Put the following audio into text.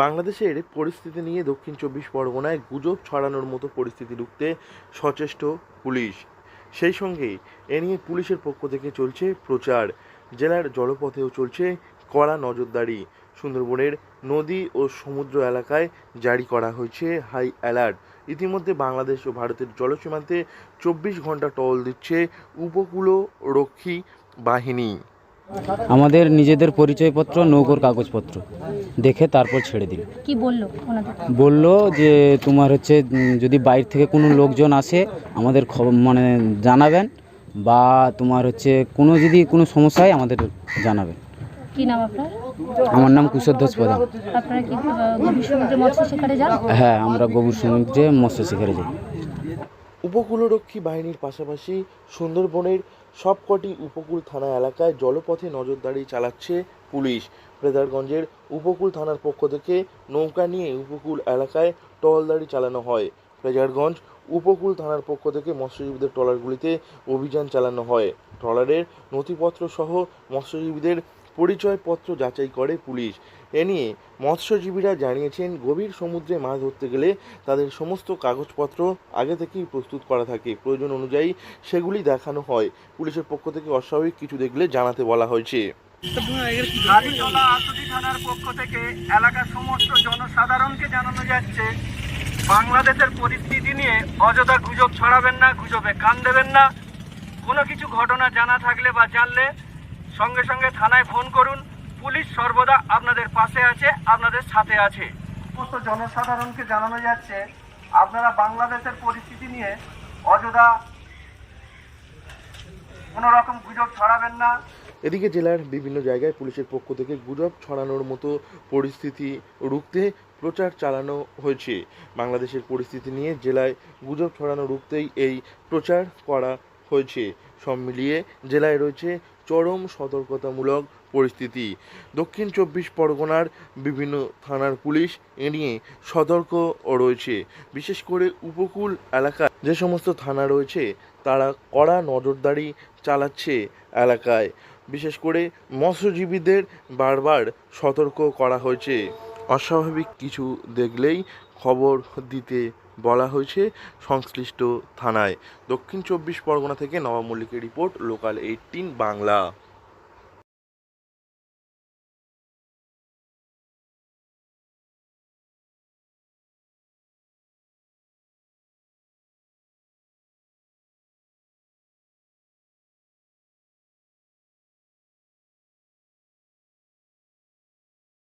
বাংলাদেশের পরিস্থিতি নিয়ে দক্ষিণ চব্বিশ পরগনায় গুজব ছড়ানোর মতো পরিস্থিতি রুখতে সচেষ্ট পুলিশ। সেই সঙ্গে এ নিয়ে পুলিশের পক্ষ থেকে চলছে প্রচার। জেলার জলপথেও চলছে কড়া নজরদারি। সুন্দরবনের নদী ও সমুদ্র এলাকায় জারি করা হয়েছে হাই অ্যালার্ট। ইতিমধ্যে বাংলাদেশ ও ভারতের জলসীমান্তে 24 ঘন্টা টহল দিচ্ছে উপকূলরক্ষী বাহিনী। আমাদের নিজেদের পরিচয়পত্র, নৌকোর কাগজপত্র দেখে তারপর ছেড়ে দিল। কি বললো ওনাদের? বলল যে তোমার হচ্ছে যদি বাইরে থেকে কোনো লোকজন আসে আমাদের মানে জানাবেন, বা তোমার হচ্ছে যদি কোনো সমস্যা হয় আমাদের জানাবেন। কি নাম আপনার? আমার নাম কুশোর দাস প্রধান। আপনারা কি গভীর সমুদ্রে মৎস্য শিকারে যান? হ্যাঁ, আমরা গভীর সমুদ্রে মৎস্য শিকারে যাই। উপকূলরক্ষী বাহিনীর পাশাপাশি সুন্দরবনের সবকটি উপকূল থানা এলাকায় জলপথে নজরদারি চালাচ্ছে পুলিশ। ফ্রেজারগঞ্জের উপকূল থানার পক্ষ থেকে নৌকা নিয়ে উপকূল এলাকায় টহলদারি চালানো হয়। ফ্রেজারগঞ্জ উপকূল থানার পক্ষ থেকে মৎস্যজীবীদের ট্রলারগুলিতে অভিযান চালানো হয়। ট্রলারের নথিপত্র সহ মৎস্যজীবীদের পরিচয়পত্র যাচাই করে পুলিশ। এ নিয়ে মৎস্যজীবীরা জানিয়েছেন, গভীর সমুদ্রে মাছ ধরতে গেলে তাদের সমস্ত কাগজপত্র আগে থেকেই প্রস্তুত করা থাকে। প্রয়োজন অনুযায়ী সেগুলি দেখানো হয়। পুলিশের পক্ষ থেকে অস্বাভাবিক কিছু দেখলে জানাতে বলা হয়েছে। আশুতি থানার পক্ষ থেকে এলাকার সমস্ত জনসাধারণকে জানানো যাচ্ছে, বাংলাদেশের পরিস্থিতি নিয়ে অযথা গুজব ছড়াবেন না, গুজবে কান দেবেন না। কোনো কিছু ঘটনা জানা থাকলে বা জানলে সঙ্গে সঙ্গে থানায় ফোন করুন। পুলিশ সর্বদা আপনাদের পাশে আছে, আপনাদের সাথে আছে। সমস্ত জনসাধারণকে জানানো যাচ্ছে, আপনারা বাংলাদেশের পরিস্থিতি নিয়ে অযথা কোনো রকম গুজব ছড়াবেন না। এদিকে জেলার বিভিন্ন জায়গায় পুলিশের পক্ষ থেকে গুজব ছড়ানোর মতো পরিস্থিতি রুখতে প্রচার চালানো হয়েছে। বাংলাদেশের পরিস্থিতি নিয়ে জেলায় গুজব ছড়ানো রুখতেই এই প্রচার করা হয়েছে। সব মিলিয়ে জেলায় রয়েছে চরম সতর্কতামূলক পরিস্থিতি। দক্ষিণ চব্বিশ পরগনার বিভিন্ন থানার পুলিশ এ নিয়ে সতর্ক রয়েছে। বিশেষ করে উপকূল এলাকায় যে সমস্ত থানা রয়েছে তারা কড়া নজরদারি চালাচ্ছে এলাকায়। বিশেষ করে মৎস্যজীবীদের বারবার সতর্ক করা হয়েছে। অস্বাভাবিক কিছু দেখলেই খবর দিতে বলা হয়েছে সংশ্লিষ্ট থানায়। দক্ষিণ চব্বিশ পরগনা থেকে নবাব মল্লিকের রিপোর্ট, লোকাল 18 বাংলা।